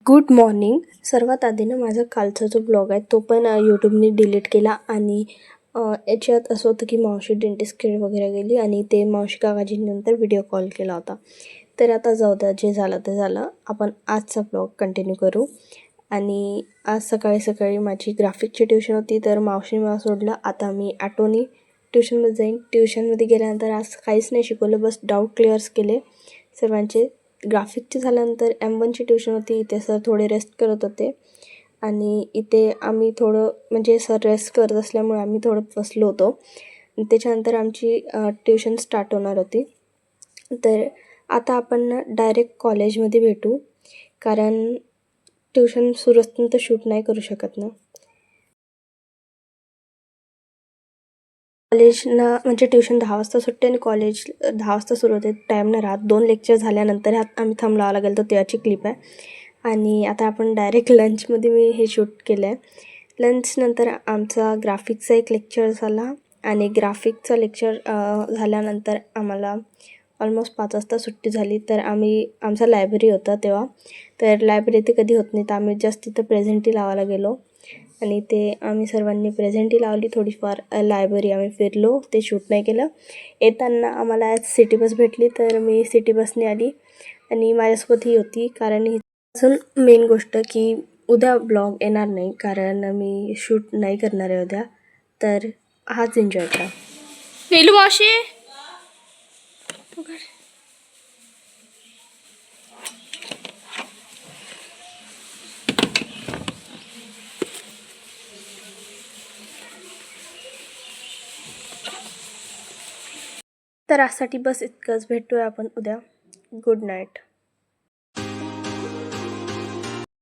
Good morning. सर्वात आधी ना माझा कालचा जो ब्लॉग आहे तो पण यूट्यूबने डिलीट केला आणि याच्यात असं होतं की मावशी डेंटिस्टकडे वगैरे गेली आणि ते मावशी काकाजींनंतर व्हिडिओ कॉल केला होता. तर आता जाऊ द्या, जे झालं ते झालं. आपण आजचा ब्लॉग कंटिन्यू करू. आणि आज सकाळी सकाळी माझी ग्राफिकची ट्युशन होती, तर मावशीने मला सोडलं. आता मी ॲटोनी ट्युशनमध्ये जाईन. ट्युशनमध्ये गेल्यानंतर आज काहीच नाही शिकवलं, बस डाऊट क्लिअर्स केले सर्वांचे. ग्राफिकचे झाल्यानंतर M1ची ट्युशन होती. इथे सर थोडे रेस्ट करत होते आणि इथे आम्ही थोडं म्हणजे सर रेस्ट करत असल्यामुळे आम्ही थोडं बसलो होतो. त्याच्यानंतर आमची ट्युशन स्टार्ट होणार होती. तर आता आपण डायरेक्ट कॉलेजमध्ये भेटू, कारण ट्युशन सुरू असताना तर शूट नाही करू शकत ना. कॉलेजना म्हणजे ट्युशन 10 वाजता सुटते आणि कॉलेज 10 वाजता सुरू होते. टाईम नाही राहत. 2 लेक्चर झाल्यानंतर आम्ही थांब लावायला गेलो, तर त्याची क्लिप आहे. आणि आता आपण डायरेक्ट लंचमध्ये मी हे शूट केलं आहे. लंचनंतर आमचा ग्राफिकचा एक लेक्चर झाला आणि ग्राफिकचा लेक्चर झाल्यानंतर आम्हाला ऑलमोस्ट 5 वाजता सुट्टी झाली. तर आमचा लायब्ररी होता तेव्हा. तर लायब्ररी ते कधी होत नाही, तर आम्ही जस्ट तिथं प्रेझेंटी लावायला गेलो आणि ते आम्ही सर्वांनी प्रेझेंटी लावली. थोडीफार लायब्ररी आम्ही फिरलो, ते शूट नाही केलं. येताना आम्हाला सिटी बस भेटली, तर मी सिटी बसने आली आणि माझ्यासोबत ही होती. कारण ही अजून मेन गोष्ट की उद्या ब्लॉग येणार नाही, कारण मी शूट नाही करणार आहे उद्या. तर हाच एन्जॉय करा. नीलू मावशी तर आजसाठी बस इतकंच. भेटूया आपण उद्या. Good night.